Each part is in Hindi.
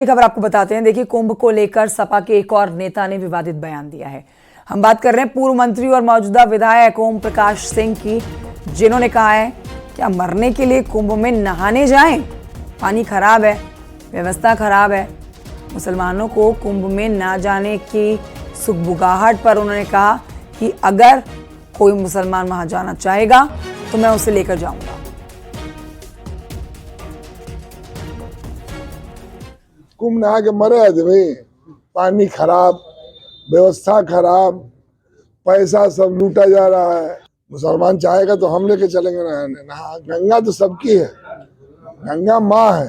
खबर आपको बताते हैं। देखिए, कुंभ को लेकर सपा के एक और नेता ने विवादित बयान दिया है। हम बात कर रहे हैं पूर्व मंत्री और मौजूदा विधायक ओम प्रकाश सिंह की, जिन्होंने कहा है क्या मरने के लिए कुंभ में नहाने जाएं? पानी खराब है, व्यवस्था खराब है। मुसलमानों को कुंभ में ना जाने की सुगबुगाहट पर उन्होंने कहा कि अगर कोई मुसलमान वहां जाना चाहेगा तो मैं उसे लेकर जाऊंगा। कुंभ नहा के मरे थे भाई, पानी खराब, व्यवस्था खराब, पैसा सब लूटा जा रहा है। मुसलमान चाहेगा तो हम लेके चलेंगे नहा। गंगा तो सबकी है, गंगा माँ है।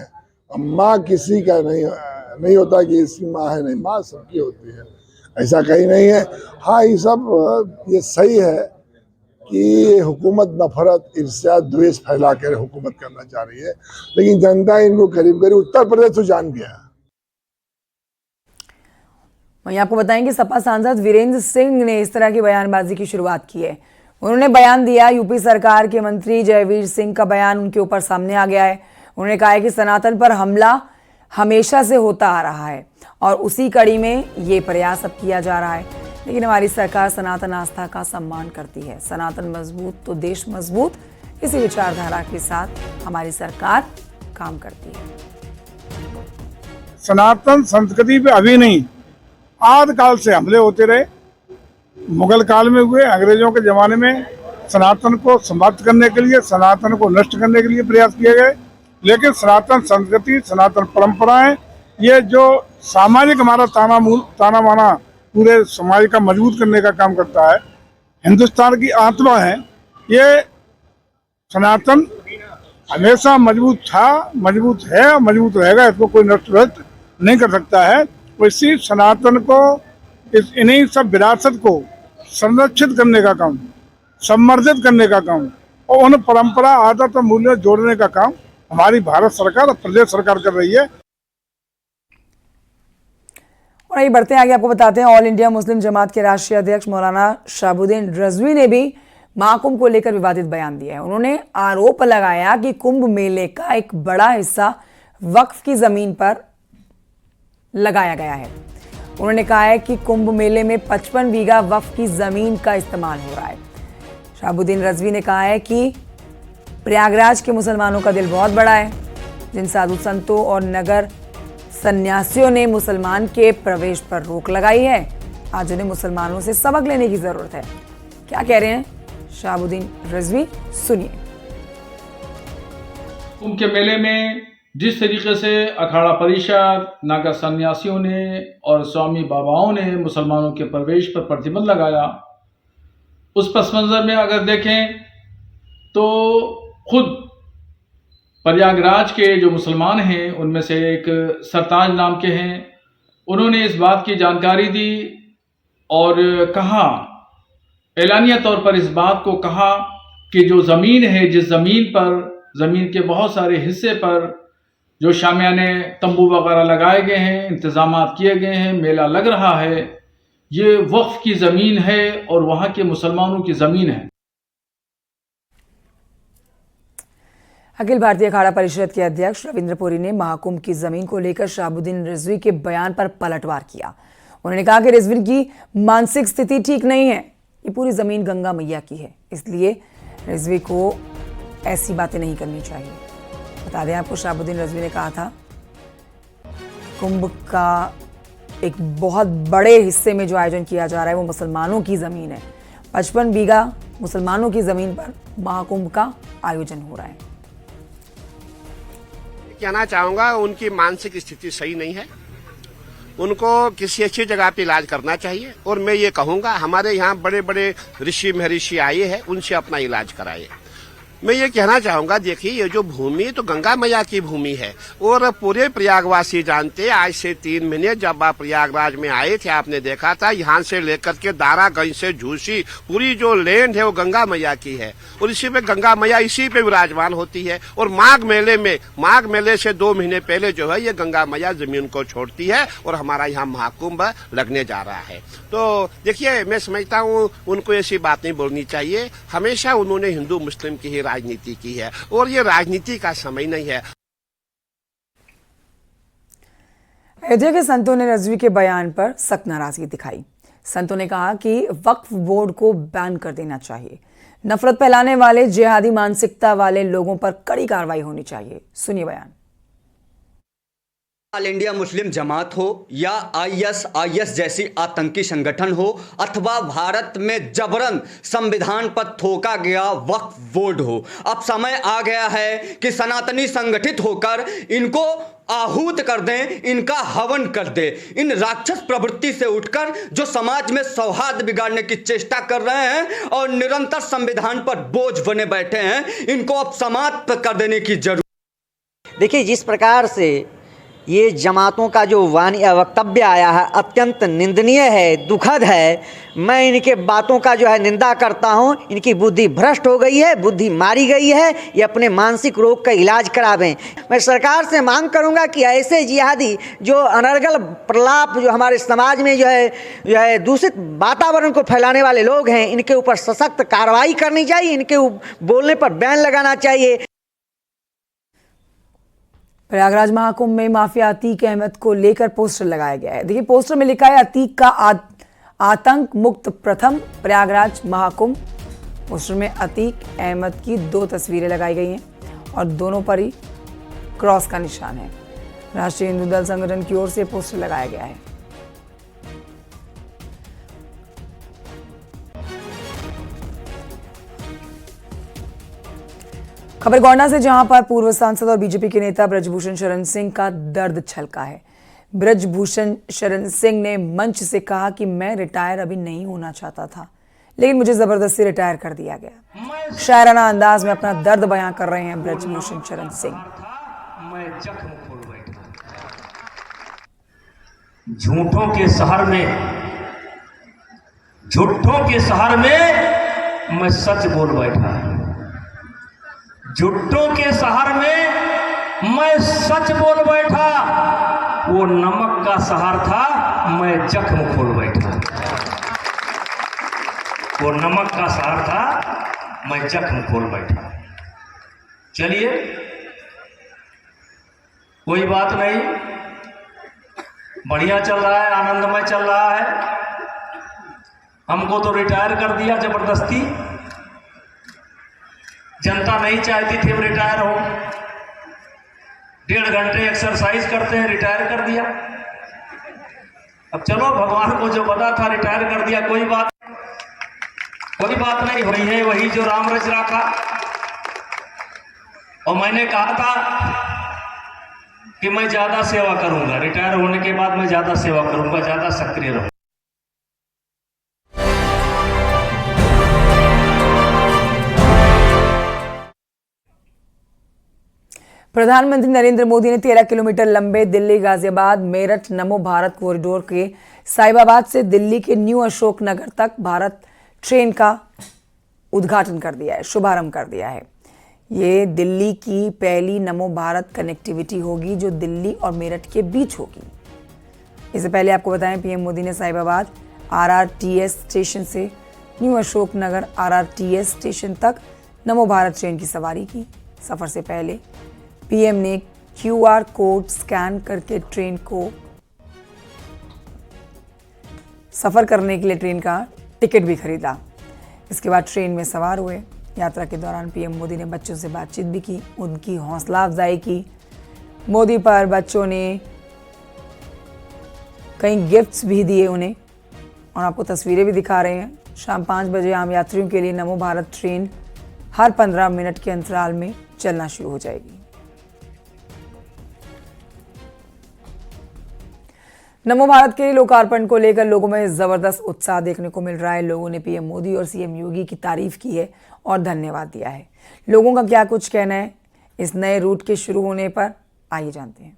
अब माँ किसी का नहीं होता कि इसकी माँ है, नहीं, माँ सबकी होती है, ऐसा कहीं नहीं है। हाँ, ये सही है कि हुकूमत नफरत, ईर्ष्या, द्वेष फैला कर हुकूमत करना चाह रही है, लेकिन जनता इनको करीब करीब उत्तर प्रदेश तो जान गया। वहीं आपको बताएं कि सपा सांसद वीरेंद्र सिंह ने इस तरह की बयानबाजी की शुरुआत की है। उन्होंने बयान दिया, यूपी सरकार के मंत्री जयवीर सिंह का बयान उनके ऊपर सामने आ गया है। उन्होंने कहा है कि सनातन पर हमला हमेशा से होता आ रहा है और उसी कड़ी में ये प्रयास अब किया जा रहा है, लेकिन हमारी सरकार सनातन आस्था का सम्मान करती है। सनातन मजबूत तो देश मजबूत, इसी विचारधारा के साथ हमारी सरकार काम करती है। सनातन संस्कृति पे अभी नहीं, आदि काल से हमले होते रहे। मुगल काल में हुए, अंग्रेजों के जमाने में सनातन को समाप्त करने के लिए, सनातन को नष्ट करने के लिए प्रयास किए गए। लेकिन सनातन संस्कृति, सनातन परंपराएं, ये जो सामाजिक हमारा ताना माना पूरे समाज का मजबूत करने का काम करता है, हिंदुस्तान की आत्मा है। ये सनातन हमेशा मजबूत था, मजबूत है, मजबूत रहेगा। इसको कोई नष्ट नहीं कर सकता है। इसी सनातन को, इन्हीं सब विरासत को संरक्षित करने का काम, सम्मार्जित करने का काम और उन परंपरा, आदत और मूल्य जोड़ने का काम हमारी भारत सरकार और प्रदेश सरकार कर रही है। और आइए बढ़ते हैं आगे, आपको बताते हैं ऑल इंडिया मुस्लिम जमात के राष्ट्रीय अध्यक्ष मौलाना शहाबुद्दीन रिजवी ने भी महाकुंभ को लेकर विवादित बयान दिया है। उन्होंने आरोप लगाया कि कुंभ मेले का एक बड़ा हिस्सा वक्फ की जमीन पर लगाया गया है। उन्होंने कहा है कि कुंभ मेले में 55 बीघा वक्फ की जमीन का इस्तेमाल हो रहा है। शहाबुद्दीन रिजवी ने कहा है कि प्रयागराज के मुसलमानों का दिल बहुत बड़ा है। जिन साधु संतों और नगर सन्यासियों ने मुसलमान के प्रवेश पर रोक लगाई है, आज उन्हें मुसलमानों से सबक लेने की जरूरत है। क्या कह रहे हैं शहाबुद्दीन रिजवी, सुनिए। कुंभ के मेले में जिस तरीके से अखाड़ा परिषद, नागा सन्यासियों ने और स्वामी बाबाओं ने मुसलमानों के प्रवेश पर प्रतिबंध लगाया, उस पस मंजर में अगर देखें तो खुद प्रयागराज के जो मुसलमान हैं उनमें से एक सरताज नाम के हैं, उन्होंने इस बात की जानकारी दी और कहा, एलानिया तौर पर इस बात को कहा कि जो ज़मीन है, जिस ज़मीन पर, ज़मीन के बहुत सारे हिस्से पर जो शामियाने तंबू वगैरह लगाए गए हैं, इंतजाम किए गए हैं, मेला लग रहा है, ये वक्फ की ज़मीन है और वहाँ के मुसलमानों की ज़मीन है। अखिल भारतीय अखाड़ा परिषद के अध्यक्ष रविंद्र पुरी ने महाकुंभ की जमीन को लेकर शहाबुद्दीन रिजवी के बयान पर पलटवार किया। उन्होंने कहा कि रिजवी की मानसिक स्थिति ठीक नहीं है। ये पूरी जमीन गंगा मैया की है, इसलिए रिजवी को ऐसी बातें नहीं करनी चाहिए। बता दें आपको, शहाबुद्दीन रिजवी ने कहा था कुंभ का एक बहुत बड़े हिस्से में जो आयोजन किया जा रहा है वो मुसलमानों की ज़मीन है। 55 बीघा मुसलमानों की ज़मीन पर महाकुंभ का आयोजन हो रहा है। कहना चाहूँगा, उनकी मानसिक स्थिति सही नहीं है, उनको किसी अच्छी जगह पे इलाज करना चाहिए। और मैं ये कहूँगा, हमारे यहाँ बड़े बड़े ऋषि महर्षि आए हैं, उनसे अपना इलाज कराइए। मैं ये कहना चाहूँगा, देखिए, ये जो भूमि तो गंगा मैया की भूमि है और पूरे प्रयागवासी जानते हैं। आज से 3 महीने जब आप प्रयागराज में आए थे, आपने देखा था यहाँ से लेकर के दारागंज से झूसी पूरी जो लैंड है वो गंगा मैया की है और इसी पे गंगा मैया इसी पे विराजमान होती है। और माघ मेले से 2 महीने पहले जो है ये गंगा मैया जमीन को छोड़ती है और हमारा यहाँ महाकुंभ लगने जा रहा है। तो देखिए, मैं समझता हूँ उनको ऐसी बात नहीं बोलनी चाहिए। हमेशा उन्होंने हिंदू मुस्लिम की ही राजनीति की है और ये राजनीति का समय नहीं है। अयोध्या के संतों ने रजवी के बयान पर सख्त नाराजगी दिखाई। संतों ने कहा कि वक्फ बोर्ड को बैन कर देना चाहिए। नफरत फैलाने वाले जिहादी मानसिकता वाले लोगों पर कड़ी कार्रवाई होनी चाहिए। सुनिए बयान। ऑल इंडिया मुस्लिम जमात हो या आईएसआईएस जैसी आतंकी संगठन हो अथवा भारत में जबरन संविधान पर थोका गया वक्फ बोर्ड हो, अब समय आ गया है कि सनातनी संगठित होकर इनको आहूत कर दें, इनका हवन कर दें। इन राक्षस प्रवृत्ति से उठकर जो समाज में सौहार्द बिगाड़ने की चेष्टा कर रहे हैं और निरंतर संविधान पर बोझ बने बैठे हैं, इनको अब समाप्त कर देने की जरूरत। देखिए, जिस प्रकार से ये जमातों का जो वक्तव्य आया है अत्यंत निंदनीय है, दुखद है। मैं इनके बातों का जो है निंदा करता हूँ। इनकी बुद्धि भ्रष्ट हो गई है, बुद्धि मारी गई है। ये अपने मानसिक रोग का इलाज करावें। मैं सरकार से मांग करूँगा कि ऐसे जिहादी जो अनर्गल प्रलाप जो हमारे समाज में जो है दूषित वातावरण को फैलाने वाले लोग हैं, इनके ऊपर सशक्त कार्रवाई करनी चाहिए। इनके बोलने पर बैन लगाना चाहिए। प्रयागराज महाकुंभ में माफिया अतीक अहमद को लेकर पोस्टर लगाया गया है। देखिए, पोस्टर में लिखा है अतीक का आतंक मुक्त प्रथम प्रयागराज महाकुंभ। पोस्टर में अतीक अहमद की 2 तस्वीरें लगाई गई हैं और दोनों पर ही क्रॉस का निशान है। राष्ट्रीय हिंदू दल संगठन की ओर से पोस्टर लगाया गया है। खबर गोंडा से, जहां पर पूर्व सांसद और बीजेपी के नेता ब्रजभूषण शरण सिंह का दर्द छलका है। ब्रजभूषण शरण सिंह ने मंच से कहा कि मैं रिटायर अभी नहीं होना चाहता था, लेकिन मुझे जबरदस्ती रिटायर कर दिया गया। शायराना अंदाज में अपना दर्द बयां कर रहे हैं ब्रजभूषण शरण सिंह। मैं जख्म खोल बैठा, झूठों के शहर में मैं सच बोल बैठा। झूठों के शहर में मैं सच बोल बैठा। वो नमक का शहर था, मैं जख्म खोल बैठा। वो नमक का शहर था, मैं जख्म खोल बैठा। चलिए, कोई बात नहीं, बढ़िया चल रहा है, आनंदमय चल रहा है। हमको तो रिटायर कर दिया जबरदस्ती। जनता नहीं चाहती थी हम रिटायर हो। 1.5 घंटे एक्सरसाइज करते हैं, रिटायर कर दिया। अब चलो, भगवान को जो पता था रिटायर कर दिया, कोई बात नहीं। वही है वही जो राम रच रखा। और मैंने कहा था कि मैं ज्यादा सेवा करूंगा, रिटायर होने के बाद मैं ज्यादा सेवा करूंगा, ज्यादा सक्रिय रहूंगा। प्रधानमंत्री नरेंद्र मोदी ने 13 किलोमीटर लंबे दिल्ली गाजियाबाद मेरठ नमो भारत कॉरिडोर के साहिबाबाद से दिल्ली के न्यू अशोक नगर तक भारत ट्रेन का उद्घाटन कर दिया है, शुभारंभ कर दिया है। ये दिल्ली की पहली नमो भारत कनेक्टिविटी होगी जो दिल्ली और मेरठ के बीच होगी। इससे पहले आपको बताएं, पीएम मोदी ने साहिबाबाद आरआरटीएस स्टेशन से new Ashok Nagar RRTS station तक नमो भारत ट्रेन की सवारी की। सफर से पहले पीएम ने क्यूआर कोड स्कैन करके ट्रेन को सफर करने के लिए ट्रेन का टिकट भी खरीदा। इसके बाद ट्रेन में सवार हुए। यात्रा के दौरान पीएम मोदी ने बच्चों से बातचीत भी की, उनकी हौसला अफजाई की। मोदी पर बच्चों ने कई गिफ्ट्स भी दिए उन्हें, और आपको तस्वीरें भी दिखा रहे हैं। शाम 5 बजे आम यात्रियों के लिए नमो भारत ट्रेन हर 15 मिनट के अंतराल में चलना शुरू हो जाएगी। नमो भारत के लोकार्पण को लेकर लोगों में जबरदस्त उत्साह देखने को मिल रहा है। लोगों ने पीएम मोदी और सीएम योगी की तारीफ की है और धन्यवाद दिया है। लोगों का क्या कुछ कहना है इस नए रूट के शुरू होने पर, आइए जानते हैं।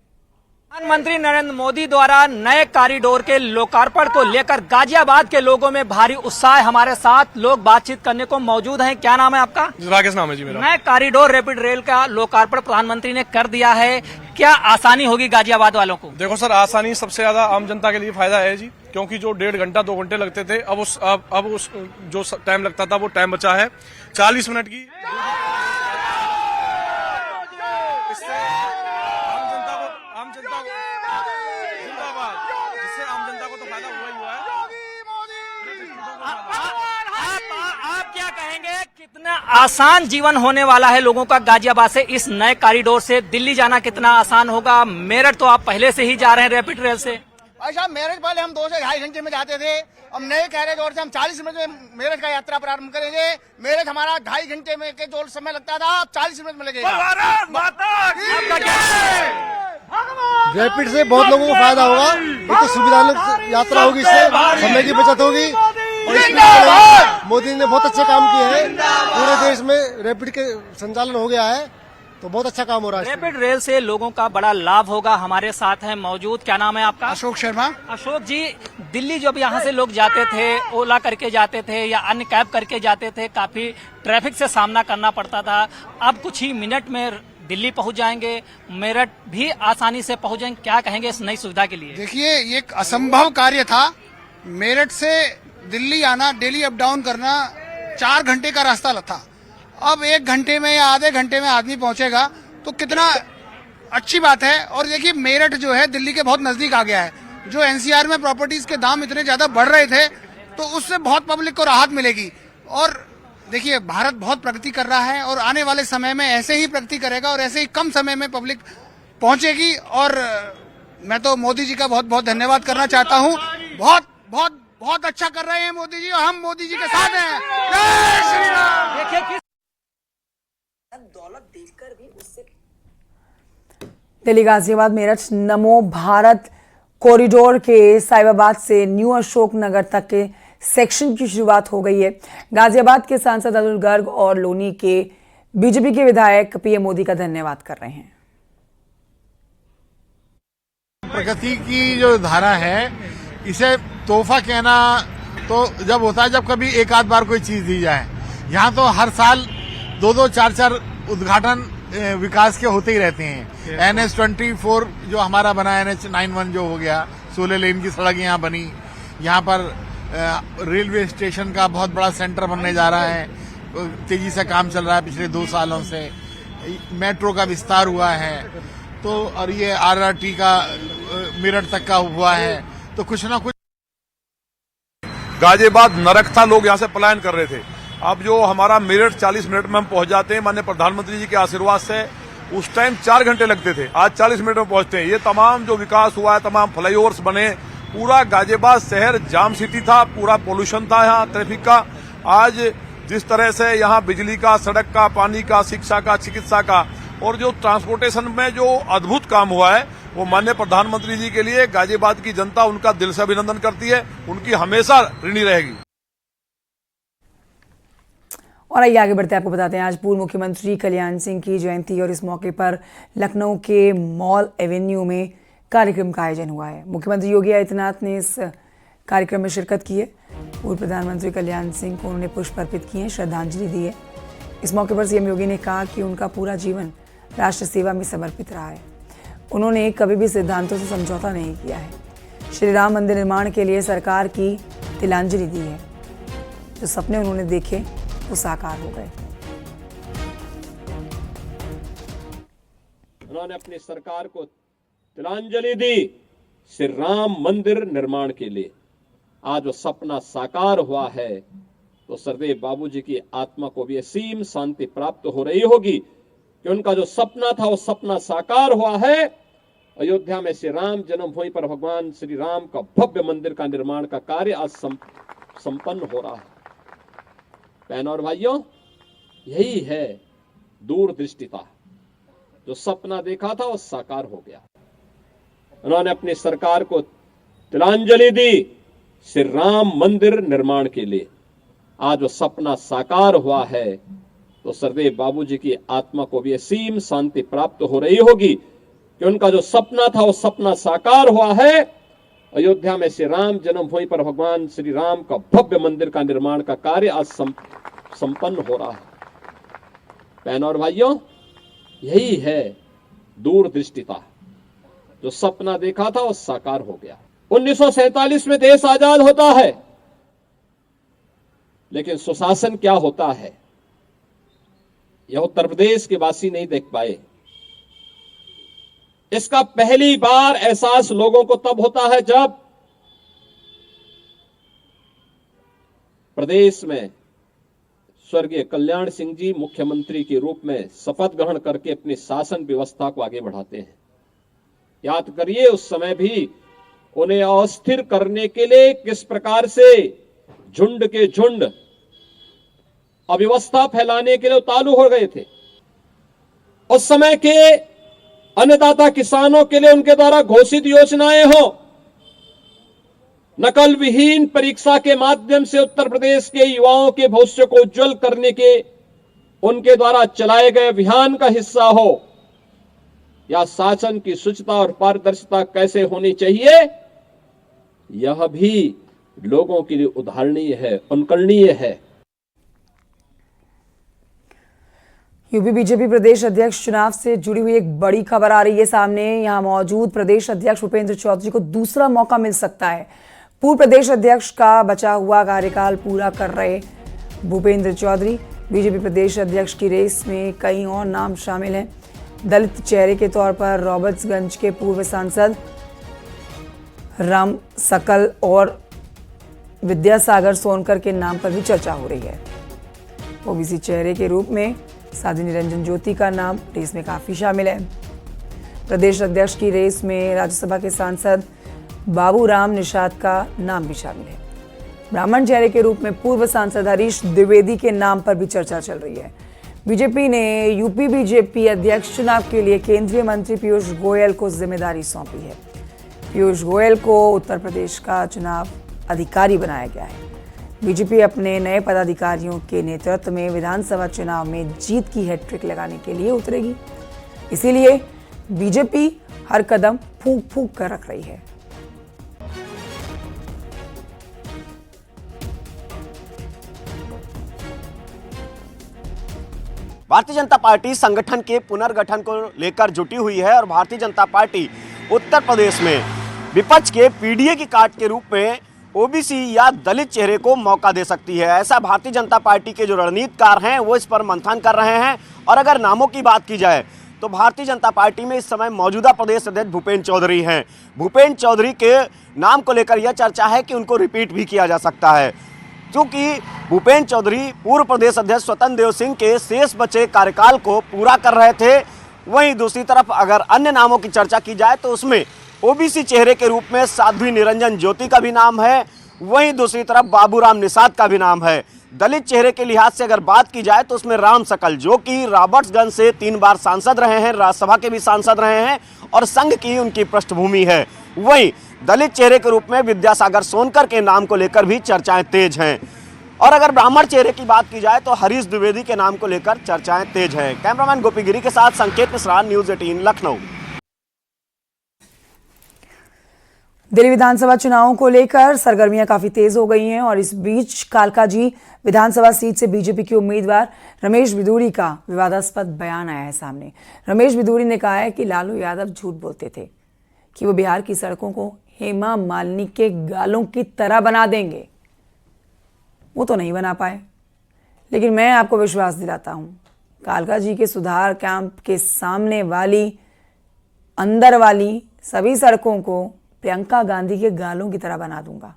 प्रधानमंत्री नरेंद्र मोदी द्वारा नए कॉरिडोर के लोकार्पण को लेकर गाजियाबाद के लोगों में भारी उत्साह है। हमारे साथ लोग बातचीत करने को मौजूद हैं। क्या नाम है आपका? राकेश नाम है जी मेरा। नए कॉरिडोर रैपिड रेल का लोकार्पण प्रधानमंत्री ने कर दिया है, क्या आसानी होगी गाजियाबाद वालों को? देखो सर, आसानी सबसे ज्यादा आम जनता के लिए फायदा है जी, क्योंकि जो 1.5 घंटा 2 घंटे लगते थे, अब उस जो टाइम लगता था वो टाइम बचा है 40 मिनट की। कितना आसान जीवन होने वाला है लोगों का गाजियाबाद से इस नए कॉरिडोर से। दिल्ली जाना कितना आसान होगा। मेरठ तो आप पहले से ही जा रहे हैं रैपिड रेल से। भाई साहब, मेरठ पहले हम 2 से 2.5 घंटे में जाते थे। अब नए कॉरिडोर से हम 40 मिनट में मेरठ का यात्रा प्रारंभ करेंगे। मेरठ हमारा 2.5 घंटे में के जो समय लगता था, अब 40 मिनट में लगेगा। रैपिड से बहुत लोगों को फायदा होगा। एक तो सुविधाजनक यात्रा होगी, इससे समय की बचत होगी और इसमें मोदी ने बहुत अच्छे काम किए हैं। पूरे देश में रैपिड के संचालन हो गया है, तो बहुत अच्छा काम हो रहा है। रैपिड रेल से लोगों का बड़ा लाभ होगा। हमारे साथ हैं मौजूद, क्या नाम है आपका? अशोक शर्मा। अशोक जी, दिल्ली जब यहाँ से लोग जाते थे, ओला करके जाते थे या अन्य कैब करके जाते थे, काफी ट्रैफिक से सामना करना पड़ता था। अब कुछ ही मिनट में दिल्ली पहुंच जाएंगे, मेरठ भी आसानी से पहुंच जाएंगे। क्या कहेंगे इस नई सुविधा के लिए? देखिए, ये एक असंभव कार्य था। मेरठ से दिल्ली आना, डेली अप डाउन करना 4 घंटे का रास्ता था। अब 1 घंटे में या आधे घंटे में आदमी पहुंचेगा, तो कितना अच्छी बात है। और देखिए, मेरठ जो है दिल्ली के बहुत नजदीक आ गया है। जो एनसीआर में प्रॉपर्टीज के दाम इतने ज्यादा बढ़ रहे थे, तो उससे बहुत पब्लिक को राहत मिलेगी। और देखिए, भारत बहुत प्रगति कर रहा है और आने वाले समय में ऐसे ही प्रगति करेगा और ऐसे ही कम समय में पब्लिक पहुंचेगी। और मैं तो मोदी जी का बहुत बहुत धन्यवाद करना चाहता हूं। बहुत बहुत बहुत अच्छा कर रहे हैं मोदी जी, और हम मोदी जी के साथ हैं। जय श्री राम। देखिए दौलत देखकर भी उससे दिल्ली गाजियाबाद मेरठ नमो भारत कॉरिडोर के साहिबाबाद से न्यू अशोक नगर तक के सेक्शन की शुरुआत हो गई है। गाजियाबाद के सांसद अतुल गर्ग और लोनी के बीजेपी के विधायक पीएम मोदी का धन्यवाद कर रहे हैं। प्रगति की जो धारा है, इसे तोहफा कहना तो जब होता है जब कभी एक आध बार कोई चीज दी जाए। यहाँ तो हर साल 2-2, 4-4 उद्घाटन विकास के होते ही रहते हैं। NH24 जो हमारा बना, NH91 जो हो गया, 16 लेन की सड़क यहाँ बनी। यहाँ पर रेलवे स्टेशन का बहुत बड़ा सेंटर बनने जा रहा है, तेजी से काम चल रहा है पिछले 2 सालों से। मेट्रो का विस्तार हुआ है, तो और ये RRT का मेरठ तक का हुआ है, तो कुछ ना कुछ। गाजियाबाद नरक था, लोग यहाँ से पलायन कर रहे थे। अब जो हमारा मेरठ 40 मिनट में हम पहुंच जाते हैं माननीय प्रधानमंत्री जी के आशीर्वाद से। उस टाइम 4 घंटे लगते थे, आज 40 मिनट में पहुंचते हैं। ये तमाम जो विकास हुआ है, तमाम फ्लाईओवर्स बने, पूरा गाजियाबाद शहर जाम सिटी था, पूरा पोल्यूशन था यहाँ ट्रैफिक का। आज जिस तरह से यहाँ बिजली का, सड़क का, पानी का, शिक्षा का, चिकित्सा का और जो ट्रांसपोर्टेशन में जो अद्भुत काम हुआ है, वो माननीय प्रधानमंत्री जी के लिए गाजियाबाद की जनता उनका दिल से अभिनंदन करती है, उनकी हमेशा ऋणी रहेगी। और आइए आगे बढ़ते हैं, आपको बताते हैं आज पूर्व मुख्यमंत्री कल्याण सिंह की जयंती और इस मौके पर लखनऊ के मॉल एवेन्यू में कार्यक्रम का आयोजन हुआ है। मुख्यमंत्री योगी आदित्यनाथ ने इस कार्यक्रम में शिरकत की है। पूर्व प्रधानमंत्री कल्याण सिंह को उन्होंने पुष्प अर्पित किए, श्रद्धांजलि दी है। इस मौके पर सीएम योगी ने कहा कि उनका पूरा जीवन राष्ट्र सेवा में समर्पित रहा है। उन्होंने कभी भी सिद्धांतों से समझौता नहीं किया है। श्री राम मंदिर निर्माण के लिए सरकार की तिलांजलि दी है। जो सपने उन्होंने देखे वो साकार हो गए। उन्होंने अपनी सरकार को तिलांजलि दी श्री राम मंदिर निर्माण के लिए। आज वो सपना साकार हुआ है, तो सरदेव बाबूजी की आत्मा को भी असीम शांति प्राप्त हो रही होगी कि उनका जो सपना था वो सपना साकार हुआ है। अयोध्या में श्री राम जन्मभूमि पर भगवान श्री राम का भव्य मंदिर का निर्माण का कार्य आज संपन्न हो रहा है। बहनों और भाइयों, यही है दूरदृष्टिता। जो सपना देखा था वो साकार हो गया। उन्होंने अपनी सरकार को तिलांजलि दी श्री राम मंदिर निर्माण के लिए। आज वो सपना साकार हुआ है, तो सरदेव बाबूजी की आत्मा को भी असीम शांति प्राप्त हो रही होगी कि उनका जो सपना था वो सपना साकार हुआ है। अयोध्या में श्री राम जन्मभूमि पर भगवान श्री राम का भव्य मंदिर का निर्माण का कार्य आज संपन्न हो रहा है। बहनों और भाइयों, यही है दूरदृष्टिता। जो सपना देखा था वो साकार हो गया। 1947 में देश आजाद होता है, लेकिन सुशासन क्या होता है यह उत्तर प्रदेश के वासी नहीं देख पाए। इसका पहली बार एहसास लोगों को तब होता है जब प्रदेश में स्वर्गीय कल्याण सिंह जी मुख्यमंत्री के रूप में शपथ ग्रहण करके अपनी शासन व्यवस्था को आगे बढ़ाते हैं। याद करिए उस समय भी उन्हें अस्थिर करने के लिए किस प्रकार से झुंड के झुंड अव्यवस्था फैलाने के लिए उतारू हो गए थे। उस समय के अन्नदाता किसानों के लिए उनके द्वारा घोषित योजनाएं हो, नकल विहीन परीक्षा के माध्यम से उत्तर प्रदेश के युवाओं के भविष्य को उज्जवल करने के उनके द्वारा चलाए गए अभियान का हिस्सा हो, या शासन की शुचिता और पारदर्शिता कैसे होनी चाहिए, यह भी लोगों के लिए उदाहरणीय है, अनुकरणीय है। यूपी बीजेपी प्रदेश अध्यक्ष चुनाव से जुड़ी हुई एक बड़ी खबर आ रही है सामने। यहां मौजूद प्रदेश अध्यक्ष भूपेंद्र चौधरी को दूसरा मौका मिल सकता है। पूर्व प्रदेश अध्यक्ष का बचा हुआ कार्यकाल पूरा कर रहे भूपेंद्र चौधरी बीजेपी प्रदेश अध्यक्ष की रेस में कई और नाम शामिल हैं। दलित चेहरे के तौर पर रॉबर्ट्सगंज के पूर्व सांसद राम सकल और विद्यासागर सोनकर के नाम पर भी चर्चा हो रही है। ओबीसी चेहरे के रूप में साध्वी निरंजन ज्योति का नाम रेस में काफी शामिल है। प्रदेश अध्यक्ष की रेस में राज्यसभा के सांसद बाबूराम निषाद का नाम भी शामिल है। ब्राह्मण चेहरे के रूप में पूर्व सांसद हरीश द्विवेदी के नाम पर भी चर्चा चल रही है। बीजेपी ने यूपी बीजेपी अध्यक्ष चुनाव के लिए केंद्रीय मंत्री पीयूष गोयल को जिम्मेदारी सौंपी है। पीयूष गोयल को उत्तर प्रदेश का चुनाव अधिकारी बनाया गया है। बीजेपी अपने नए पदाधिकारियों के नेतृत्व में विधानसभा चुनाव में जीत की हैट्रिक लगाने के लिए उतरेगी। इसीलिए बीजेपी हर कदम फूंक फूंक कर रख रही है। भारतीय जनता पार्टी संगठन के पुनर्गठन को लेकर जुटी हुई है और भारतीय जनता पार्टी उत्तर प्रदेश में विपक्ष के पीडीए की काट के रूप में ओबीसी या दलित चेहरे को मौका दे सकती है। ऐसा भारतीय जनता पार्टी के जो रणनीतिकार हैं वो इस पर मंथन कर रहे हैं। और अगर नामों की बात की जाए तो भारतीय जनता पार्टी में इस समय मौजूदा प्रदेश अध्यक्ष भूपेंद्र चौधरी हैं। भूपेंद्र चौधरी के नाम को लेकर यह चर्चा है कि उनको रिपीट भी किया जा सकता है, क्योंकि भूपेंद्र चौधरी पूर्व प्रदेश अध्यक्ष स्वतंत्र देव सिंह के शेष बचे कार्यकाल को पूरा कर रहे थे। वहीं दूसरी तरफ अगर अन्य नामों की चर्चा की जाए तो उसमें ओबीसी चेहरे के रूप में साध्वी निरंजन ज्योति का भी नाम है, वहीं दूसरी तरफ बाबूराम निषाद का भी नाम है। दलित चेहरे के लिहाज से अगर बात की जाए तो उसमें राम सकल, जो कि रॉबर्ट्सगंज से 3 बार सांसद रहे हैं, राज्यसभा के भी सांसद रहे हैं और संघ की उनकी पृष्ठभूमि है। वहीं दलित चेहरे के रूप में विद्यासागर सोनकर के नाम को लेकर भी चर्चाएं तेज हैं। और अगर ब्राह्मण चेहरे की बात की जाए तो हरीश द्विवेदी के नाम को लेकर चर्चाएं तेज हैं। कैमरामैन गोपी गिरी के साथ संकेत मिश्रा, न्यूज़ 18 लखनऊ। दिल्ली विधानसभा चुनावों को लेकर सरगर्मियां काफी तेज हो गई हैं और इस बीच कालकाजी विधानसभा सीट से बीजेपी के उम्मीदवार रमेश बिधूड़ी का विवादास्पद बयान आया है सामने। रमेश बिधूड़ी ने कहा है कि लालू यादव झूठ बोलते थे कि वो बिहार की सड़कों को हेमा मालिनी के गालों की तरह बना देंगे। वो तो नहीं बना पाए, लेकिन मैं आपको विश्वास दिलाता हूं, कालकाजी के सुधार कैंप के सामने वाली अंदर वाली सभी सड़कों को प्रियंका गांधी के गालों की तरह बना दूंगा।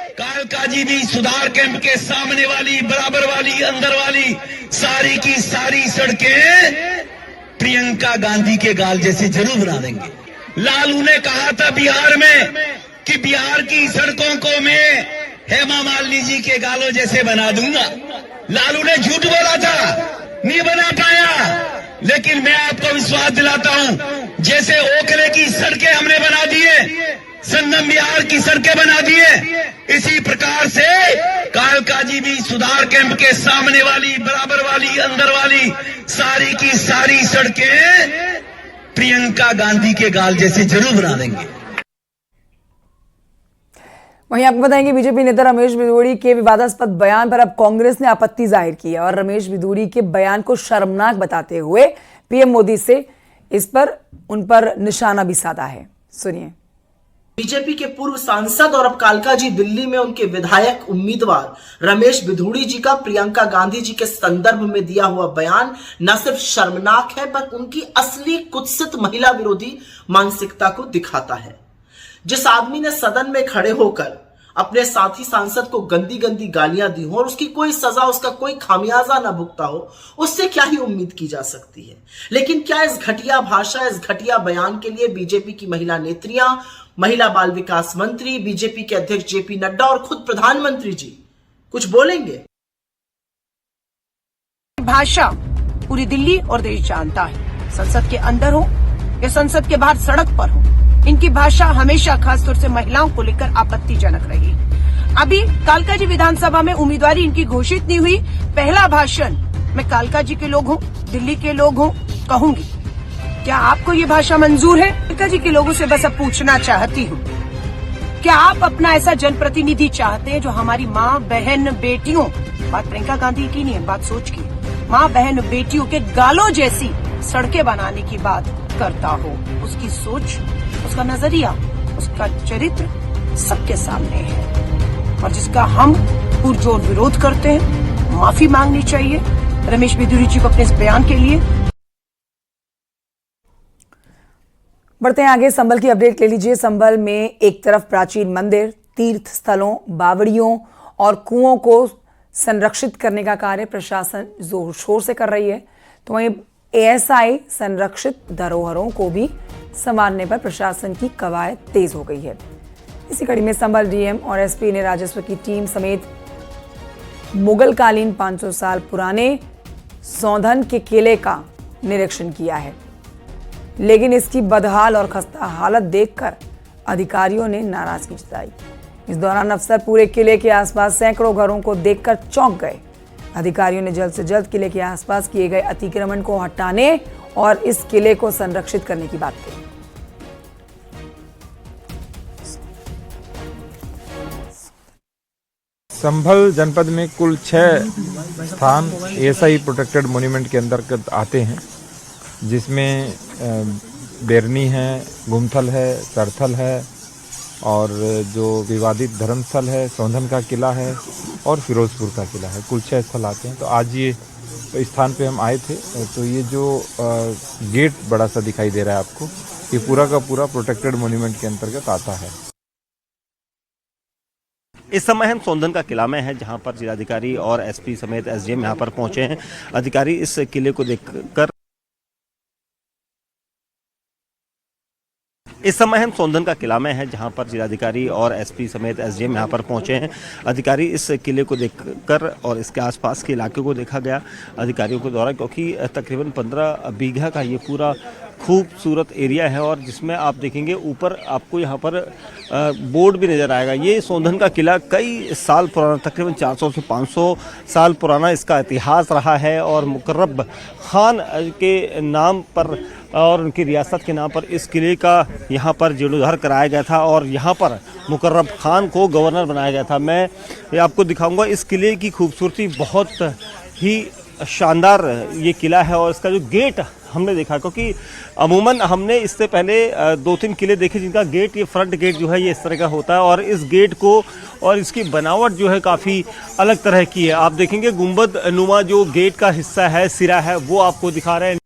कालकाजी भी सुधार कैंप के सामने वाली, बराबर वाली, अंदर वाली सारी की सारी सड़कें प्रियंका गांधी के गाल जैसे जरूर बना देंगे। लालू ने कहा था बिहार में कि बिहार की सड़कों को मैं हेमा मालिनी जी के गालों जैसे बना दूंगा। लालू ने झूठ बोला था, नहीं बना पाया। लेकिन मैं आपको विश्वास दिलाता हूं, जैसे ओखले की सड़कें हमने बना दिए, संगम बिहार की सड़कें बना दिए, इसी प्रकार से कालकाजी भी सुधार कैंप के सामने वाली, बराबर वाली, अंदर वाली सारी की सारी सड़कें प्रियंका गांधी के गाल जैसे जरूर बना देंगे। वहीं आपको बताएंगे बीजेपी नेता रमेश बिधूड़ी के विवादास्पद बयान पर अब कांग्रेस ने आपत्ति जाहिर की है और रमेश बिधूड़ी के बयान को शर्मनाक बताते हुए पीएम मोदी से उन पर निशाना भी साधा है। सुनिए। बीजेपी के पूर्व सांसद और अब कालकाजी दिल्ली में उनके विधायक उम्मीदवार रमेश बिधूड़ी जी का प्रियंका गांधी जी के संदर्भ में दिया हुआ बयान न सिर्फ शर्मनाक है, पर उनकी असली कुत्सित महिला विरोधी मानसिकता को दिखाता है। जिस आदमी ने सदन में खड़े होकर अपने साथी सांसद को गंदी गंदी गालियां दी हो और उसकी कोई सजा, उसका कोई खामियाजा ना भुगता हो, उससे क्या ही उम्मीद की जा सकती है। लेकिन क्या इस घटिया भाषा, इस घटिया बयान के लिए बीजेपी की महिला नेत्रियां, महिला बाल विकास मंत्री, बीजेपी के अध्यक्ष जेपी नड्डा और खुद प्रधानमंत्री जी कुछ बोलेंगे? भाषा पूरी दिल्ली और देश जानता है, संसद के अंदर हो या संसद के बाहर सड़क पर हो, इनकी भाषा हमेशा खासतौर से महिलाओं को लेकर आपत्तिजनक रही। अभी कालकाजी विधानसभा में उम्मीदवारी इनकी घोषित नहीं हुई, पहला भाषण मैं कालकाजी के लोग हूँ, दिल्ली के लोग हूँ, कहूंगी क्या आपको ये भाषा मंजूर है? कालकाजी के लोगों से बस अब पूछना चाहती हूँ, क्या आप अपना ऐसा जनप्रतिनिधि चाहते हैं जो हमारी माँ बहन बेटियों, बात प्रियंका गांधी की नहीं है, बात सोच की, माँ बहन बेटियों के गालों जैसी सड़कें बनाने की बात करता हो? उसकी सोच, उसका नजरिया, उसका चरित्र सबके सामने है और जिसका हम पुरजोर विरोध करते हैं। माफी मांगनी चाहिए रमेश बिधूड़ी जी को अपने इस बयान के लिए। बढ़ते हैं आगे, संभल की अपडेट ले लीजिए। संभल में एक तरफ प्राचीन मंदिर, तीर्थ स्थलों, बावड़ियों और कुओं को संरक्षित करने का कार्य प्रशासन जोर शोर से कर रही है, तो वहीं एएसआई संरक्षित धरोहरों को भी संवारने पर प्रशासन की कवायद तेज हो गई है। इसी कड़ी में संभल डीएम और एसपी ने राजस्व की टीम समेत मुगलकालीन 500 साल पुराने सौंधन के किले का निरीक्षण किया है, लेकिन इसकी बदहाल और खस्ता हालत देखकर अधिकारियों ने नाराजगी जताई। इस दौरान अफसर पूरे किले के आसपास सैकड़ों घरों को देखकर चौंक गए। अधिकारियों ने जल्द से जल्द किले के आसपास किए गए अतिक्रमण को हटाने और इस किले को संरक्षित करने की बात कही। संभल जनपद में कुल 6 स्थान एएसआई प्रोटेक्टेड मॉन्यूमेंट के अंतर्गत आते हैं, जिसमें बेरनी है, गुमथल है, सरथल है और जो विवादित धर्मस्थल है, सौंधन का किला है और फिरोजपुर का किला है। कुल 6 स्थल आते हैं। तो आज ये स्थान पे हम आए थे, तो ये जो गेट बड़ा सा दिखाई दे रहा है आपको, ये पूरा का पूरा प्रोटेक्टेड मॉन्यूमेंट के अंतर्गत आता है। इस समय हम सौंधन का किला में हैं, जहां पर जिलाधिकारी और एसपी समेत एसडीएम यहां पर पहुंचे हैं। अधिकारी इस किले को देखकर इस समय हम सौंधन का किला में हैं, जहां पर जिलाधिकारी और एसपी समेत एसडीएम यहां पर पहुंचे हैं। अधिकारी इस किले को देखकर और इसके आसपास के इलाके को देखा गया अधिकारियों के द्वारा, क्योंकि तकरीबन 15 बीघा का ये पूरा खूबसूरत एरिया है और जिसमें आप देखेंगे ऊपर आपको यहाँ पर बोर्ड भी नज़र आएगा। ये सौंधन का किला कई साल पुराना, तकरीबन 400 से 500 साल पुराना इसका इतिहास रहा है और मुकर्रब खान के नाम पर और उनकी रियासत के नाम पर इस किले का यहाँ पर जीर्णोद्धार कराया गया था और यहाँ पर मुकर्रब खान को गवर्नर बनाया गया था। मैं ये आपको दिखाऊंगा इस किले की खूबसूरती, बहुत ही शानदार ये किला है और इसका जो गेट हमने देखा, क्योंकि अमूमन हमने इससे पहले 2-3 किले देखे जिनका गेट, ये फ्रंट गेट जो है ये इस तरह का होता है और इस गेट को और इसकी बनावट जो है काफ़ी अलग तरह की है। आप देखेंगे गुंबद नुमा जो गेट का हिस्सा है, सिरा है, वो आपको दिखा रहे हैं।